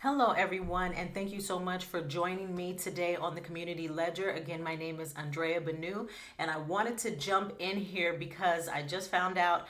Hello, everyone, and thank you so much for joining me today on the Community Ledger. Again, my name is Andrea Banu, and I wanted to jump in here because I just found out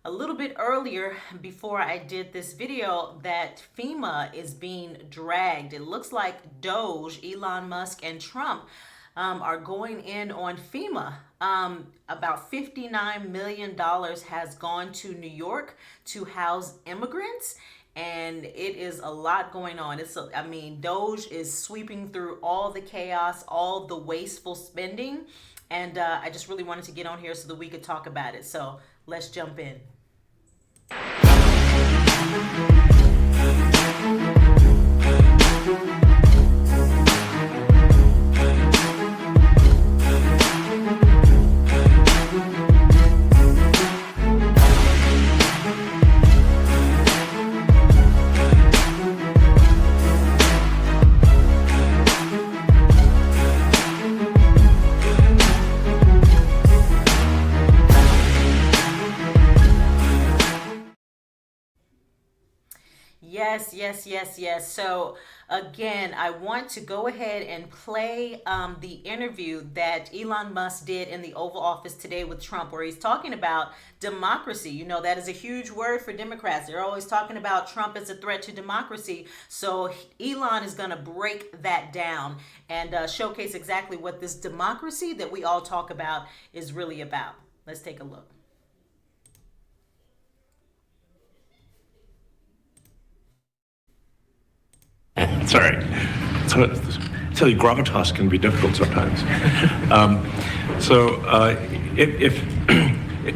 a little bit earlier before I did this video that FEMA is being dragged. It looks like Doge, Elon Musk, and Trump are going in on FEMA. About $59 million has gone to New York to house immigrants, and it is a lot going on. Doge is sweeping through all the chaos, all the wasteful spending, and I just really wanted to get on here so that we could talk about it. So let's jump in. Yes. So again, I want to go ahead and play the interview that Elon Musk did in the Oval Office today with Trump, where he's talking about democracy. You know, that is a huge word for Democrats. They're always talking about Trump as a threat to democracy. So Elon is going to break that down and showcase exactly what this democracy that we all talk about is really about. Let's take a look. Sorry. So, tell you, gravitas can be difficult sometimes. Um, if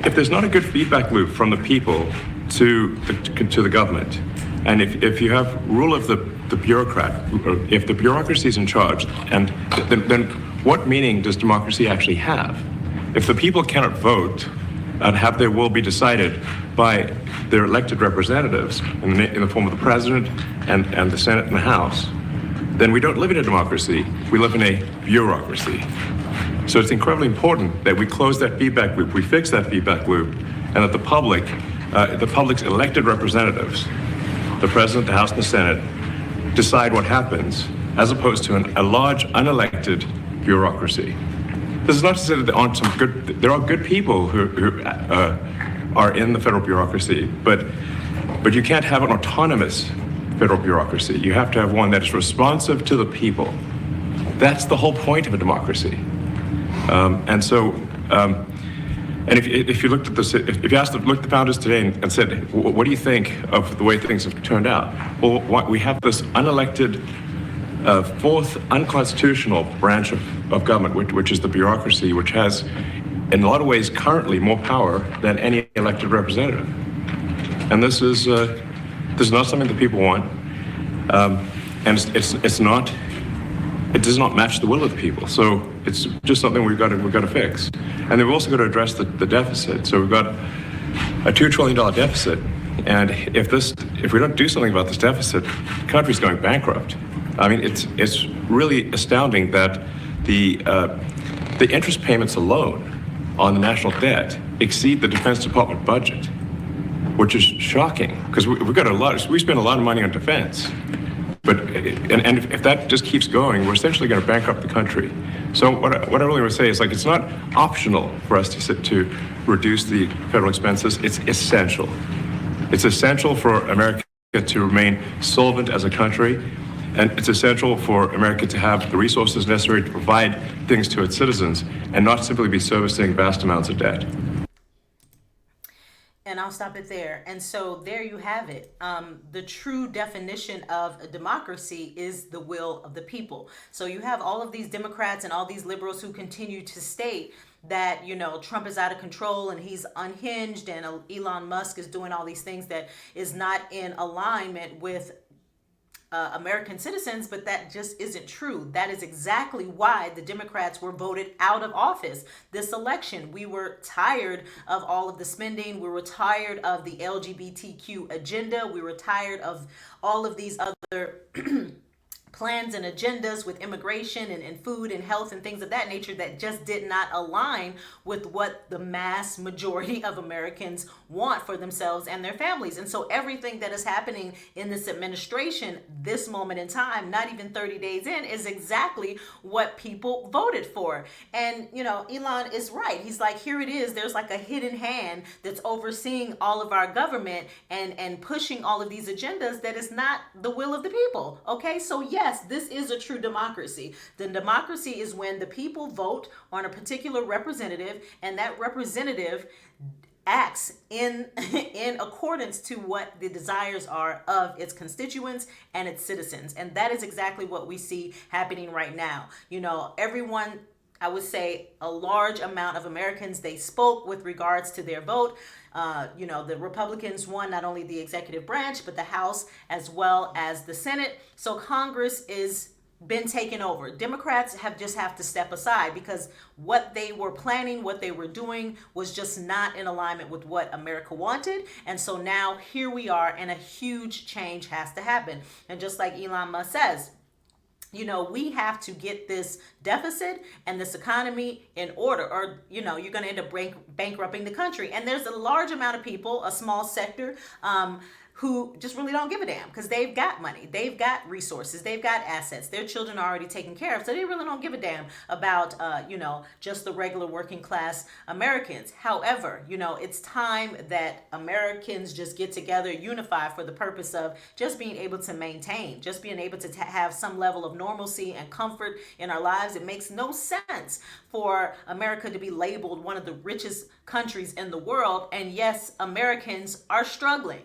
if there's not a good feedback loop from the people to the government, and if you have rule of the bureaucrat, or if the bureaucracy is in charge, and then what meaning does democracy actually have? If the people cannot vote and have their will be decided by their elected representatives in the form of the president and the Senate and the House, then we don't live in a democracy, we live in a bureaucracy. So it's incredibly important that we close that feedback loop, we fix that feedback loop, and that the public's elected representatives, the president, the House, and the Senate, decide what happens, as opposed to a large unelected bureaucracy. This is not to say that there are good people who are in the federal bureaucracy, but you can't have an autonomous federal bureaucracy. You have to have one that is responsive to the people. That's the whole point of a democracy. If you looked at this, if you looked at the founders today and said, what do you think of the way things have turned out? Well, we have this unelected, fourth unconstitutional branch of government, which is the bureaucracy, which has, in a lot of ways, currently more power than any elected representative. And this is not something that people want, and it does not match the will of the people. So it's just something we've got to fix. And then we've also got to address the deficit. So we've got a $2 trillion deficit, and if we don't do something about this deficit, the country's going bankrupt. I mean, it's really astounding that the interest payments alone on the national debt exceed the Defense Department budget, which is shocking because we spend a lot of money on defense, but if that just keeps going, we're essentially going to bankrupt the country. So what I really want to say is, like, it's not optional for us to reduce the federal expenses. It's essential. It's essential for America to remain solvent as a country. And it's essential for America to have the resources necessary to provide things to its citizens and not simply be servicing vast amounts of debt. And I'll stop it there. And so there you have it. The true definition of a democracy is the will of the people. So you have all of these Democrats and all these liberals who continue to state that, you know, Trump is out of control and he's unhinged, and Elon Musk is doing all these things that is not in alignment with American citizens, but that just isn't true. That is exactly why the Democrats were voted out of office this election. We were tired of all of the spending. We were tired of the LGBTQ agenda. We were tired of all of these other plans and agendas with immigration and food and health and things of that nature that just did not align with what the mass majority of Americans want for themselves and their families. And so everything that is happening in this administration, this moment in time, not even 30 days in, is exactly what people voted for. And, you know, Elon is right. He's like, here it is. There's like a hidden hand that's overseeing all of our government and pushing all of these agendas that is not the will of the people. Okay, so yes, this is a true democracy. The democracy is when the people vote on a particular representative, and that representative acts in accordance to what the desires are of its constituents and its citizens. And that is exactly what we see happening right now. You know, everyone, I would say a large amount of Americans, they spoke with regards to their vote. You know, the Republicans won not only the executive branch, but the House as well as the Senate. So Congress is been taken over. Democrats have to step aside because what they were planning, what they were doing was just not in alignment with what America wanted. And so now here we are, and a huge change has to happen. And just like Elon Musk says, you know, we have to get this deficit and this economy in order, or, you know, you're going to end up bankrupting the country. And there's a large amount of people, a small sector, who just really don't give a damn because they've got money, they've got resources, they've got assets, their children are already taken care of, so they really don't give a damn about you know, just the regular working class Americans. However, you know, it's time that Americans just get together, unify for the purpose of just being able to maintain, just being able to have some level of normalcy and comfort in our lives. It makes no sense for America to be labeled one of the richest countries in the world, and yes, Americans are struggling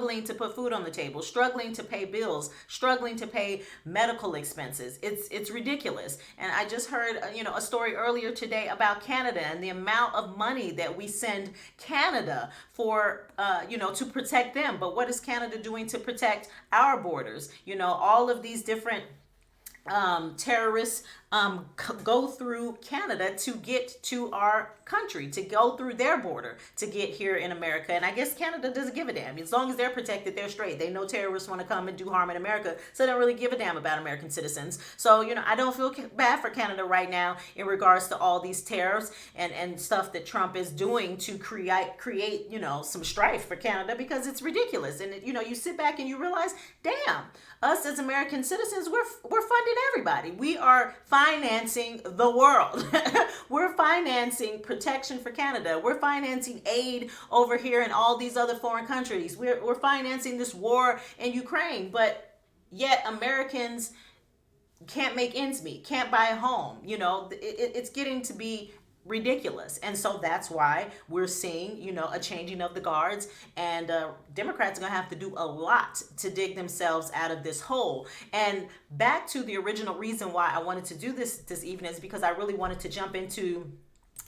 to put food on the table, struggling to pay bills, struggling to pay medical expenses. It's ridiculous. And I just heard you know, a story earlier today about Canada and the amount of money that we send Canada for you know, to protect them. But what is Canada doing to protect our borders? You know, all of these different terrorists go through Canada to get to our country, to go through their border to get here in America. And I guess Canada doesn't give a damn. As long as they're protected, they're straight. They know terrorists want to come and do harm in America, so they don't really give a damn about American citizens. So, you know, I don't feel bad for Canada right now in regards to all these tariffs and stuff that Trump is doing to create, you know, some strife for Canada, because it's ridiculous. And, you know, you sit back and you realize, damn, us as American citizens, we're funding everybody. We are financing the world. We're financing protection for Canada. We're financing aid over here in all these other foreign countries. We're financing this war in Ukraine, but yet Americans can't make ends meet, can't buy a home. You know, it's getting to be ridiculous. And so that's why we're seeing, you know, a changing of the guards, and Democrats are going to have to do a lot to dig themselves out of this hole. And back to the original reason why I wanted to do this evening is because I really wanted to jump into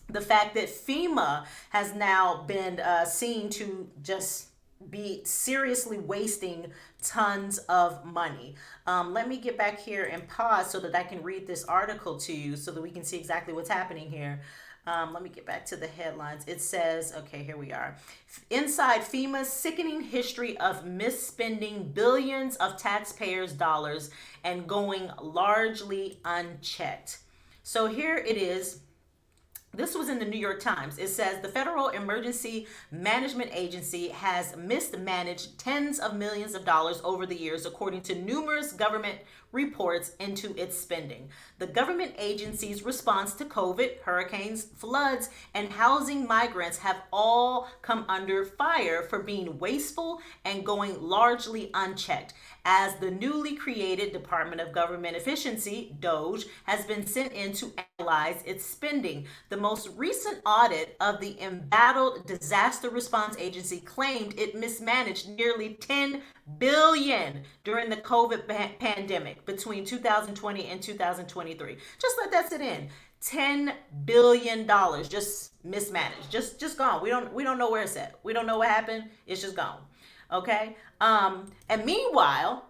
the fact that FEMA has now been seen to just be seriously wasting tons of money. Let me get back here and pause so that I can read this article to you so that we can see exactly what's happening here. Let me get back to the headlines. It says, okay, here we are. Inside FEMA's sickening history of misspending billions of taxpayers' dollars and going largely unchecked. So here it is. This was in the New York Times. It says the Federal Emergency Management Agency has mismanaged tens of millions of dollars over the years, according to numerous government reports into its spending. The government agency's response to COVID, hurricanes, floods, and housing migrants have all come under fire for being wasteful and going largely unchecked, as the newly created Department of Government Efficiency, Doge, has been sent in to analyze its spending. The most recent audit of the embattled Disaster Response Agency claimed it mismanaged nearly $10 billion during the COVID pandemic between 2020 and 2023. Just let that sit in. $10 billion just mismanaged, just gone. We don't know where it's at. We don't know what happened. It's just gone. Okay. And meanwhile,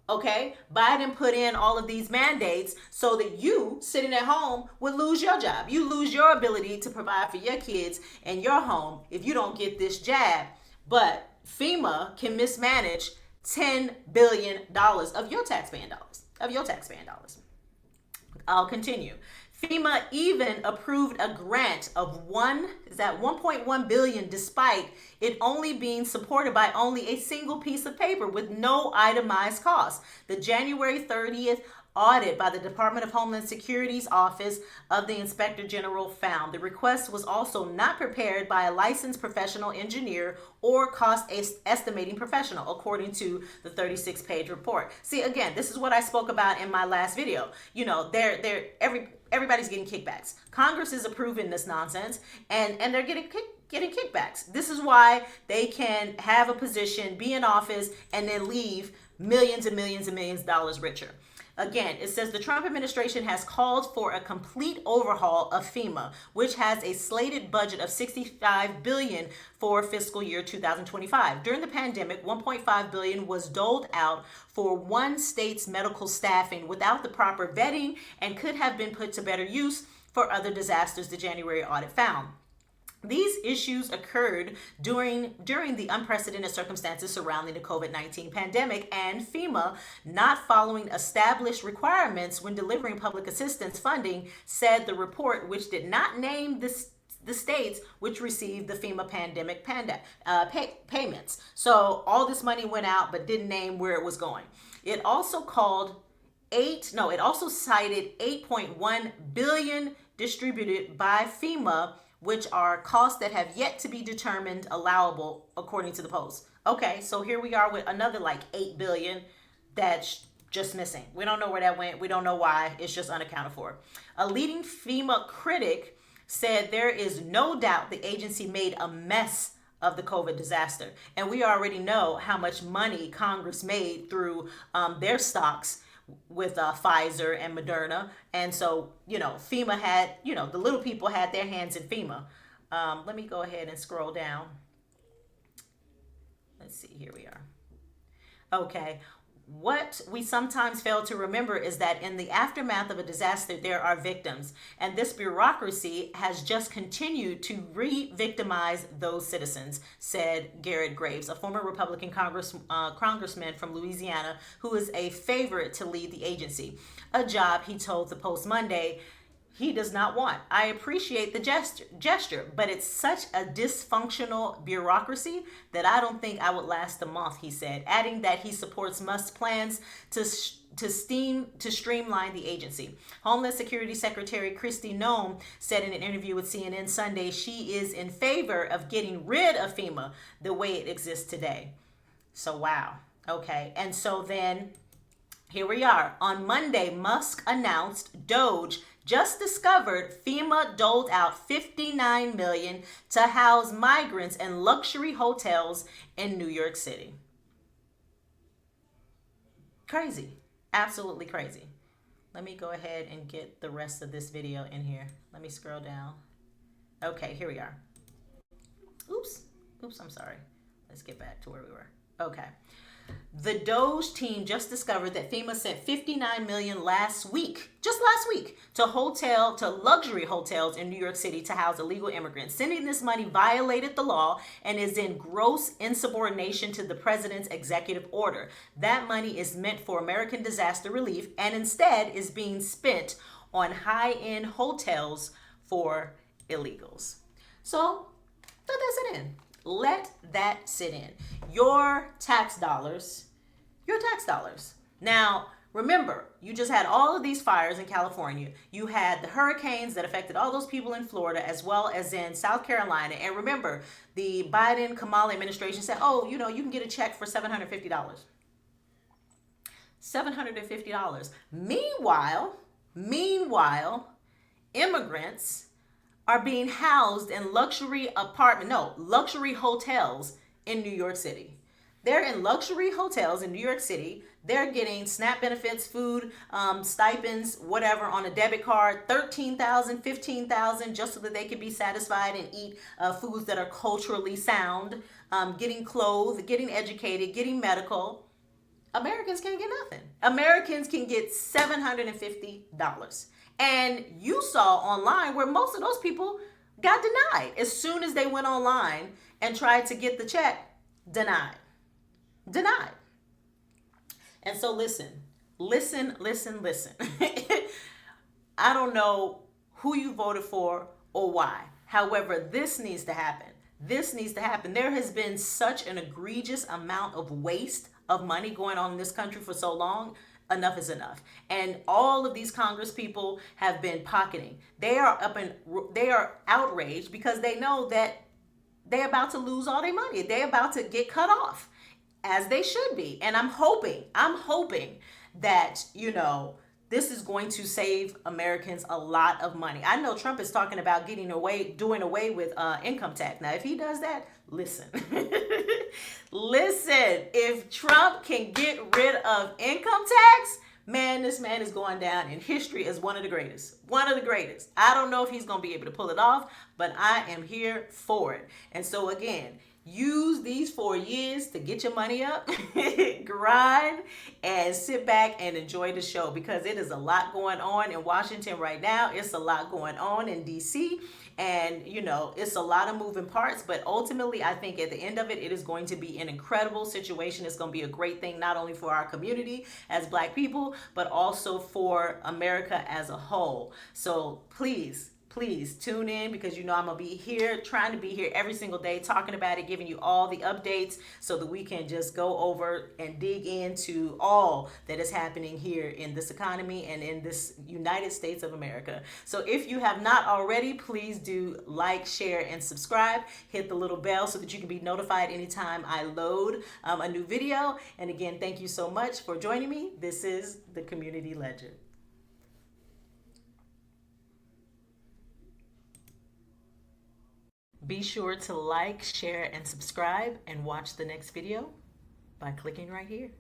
okay, Biden put in all of these mandates so that you sitting at home would lose your job. You lose your ability to provide for your kids and your home if you don't get this jab. But FEMA can mismanage $10 billion of your taxpaying dollars. I'll continue. FEMA even approved a grant of 1.1 billion despite it only being supported by only a single piece of paper with no itemized cost. The January 30th audit by the Department of Homeland Security's Office of the Inspector General found the request was also not prepared by a licensed professional engineer or cost estimating professional, according to the 36-page report. See, again, this is what I spoke about in my last video. You know, everybody's getting kickbacks. Congress is approving this nonsense, and they're getting kickbacks. This is why they can have a position, be in office, and then leave millions and millions and millions of dollars richer. Again, it says the Trump administration has called for a complete overhaul of FEMA, which has a slated budget of $65 billion for fiscal year 2025. During the pandemic, $1.5 billion was doled out for one state's medical staffing without the proper vetting and could have been put to better use for other disasters, the January audit found. These issues occurred during the unprecedented circumstances surrounding the COVID-19 pandemic and FEMA not following established requirements when delivering public assistance funding, said the report, which did not name the states which received the FEMA pandemic payments. So all this money went out but didn't name where it was going. It also cited 8.1 billion distributed by FEMA, which are costs that have yet to be determined allowable, according to the Post. Okay, so here we are with another like 8 billion that's just missing. We don't know where that went. We don't know why. It's just unaccounted for. A leading FEMA critic said there is no doubt the agency made a mess of the COVID disaster. And we already know how much money Congress made through their stocks with Pfizer and Moderna. And so, FEMA had, the little people had their hands in FEMA. Let me go ahead and scroll down. Let's see, here we are. Okay. What we sometimes fail to remember is that in the aftermath of a disaster, there are victims. And this bureaucracy has just continued to re-victimize those citizens, said Garrett Graves, a former Republican congressman from Louisiana who is a favorite to lead the agency. A job, he told the Post Monday, he does not want. I appreciate the gesture, but it's such a dysfunctional bureaucracy that I don't think I would last a month, he said, adding that he supports Musk's plans to streamline the agency. Homeland Security Secretary Kristi Noem said in an interview with CNN Sunday she is in favor of getting rid of FEMA the way it exists today. So, wow. Okay. And so then here we are. On Monday, Musk announced Doge just discovered FEMA doled out $59 million to house migrants in luxury hotels in New York City. Crazy. Absolutely crazy. Let me go ahead and get the rest of this video in here. Let me scroll down. Okay, here we are. Oops, I'm sorry. Let's get back to where we were. Okay. The Doge team just discovered that FEMA sent $59 million just last week, to luxury hotels in New York City to house illegal immigrants. Sending this money violated the law and is in gross insubordination to the president's executive order. That money is meant for American disaster relief and instead is being spent on high-end hotels for illegals. So, let that sit in. Let that sit in. Your tax dollars. Now, remember, you just had all of these fires in California. You had the hurricanes that affected all those people in Florida as well as in South Carolina. And remember, the Biden-Kamala administration said, you can get a check for $750. $750. Meanwhile, immigrants are being housed in luxury hotels in New York City. They're in luxury hotels in New York City. They're getting SNAP benefits, food, stipends, whatever on a debit card, $13,000, $15,000, just so that they can be satisfied and eat foods that are culturally sound, getting clothed, getting educated, getting medical. Americans can't get nothing. Americans can get $750. And you saw online where most of those people got denied. As soon as they went online and tried to get the check, denied. And so listen. I don't know who you voted for or why. However, this needs to happen. This needs to happen. There has been such an egregious amount of waste of money going on in this country for so long. Enough is enough. And all of these Congress people have been pocketing. They are outraged because they know that they're about to lose all their money. They're about to get cut off, as they should be. And I'm hoping that, this is going to save Americans a lot of money. I know Trump is talking about doing away with income tax. Now, if he does that, listen, listen, if Trump can get rid of income tax, man, this man is going down in history as one of the greatest. One of the greatest. I don't know if he's going to be able to pull it off, but I am here for it. And so again, use these 4 years to get your money up, grind, and sit back and enjoy the show, because it is a lot going on in Washington right now. It's a lot going on in DC, and it's a lot of moving parts, but ultimately I think at the end of it, it is going to be an incredible situation. It's going to be a great thing, not only for our community as Black people, but also for America as a whole. So please tune in, because I'm gonna be here, trying to be here every single day, talking about it, giving you all the updates so that we can just go over and dig into all that is happening here in this economy and in this United States of America. So if you have not already, please do like, share, and subscribe. Hit the little bell so that you can be notified anytime I load a new video. And again, thank you so much for joining me. This is the Community Ledger. Be sure to like, share, and subscribe, and watch the next video by clicking right here.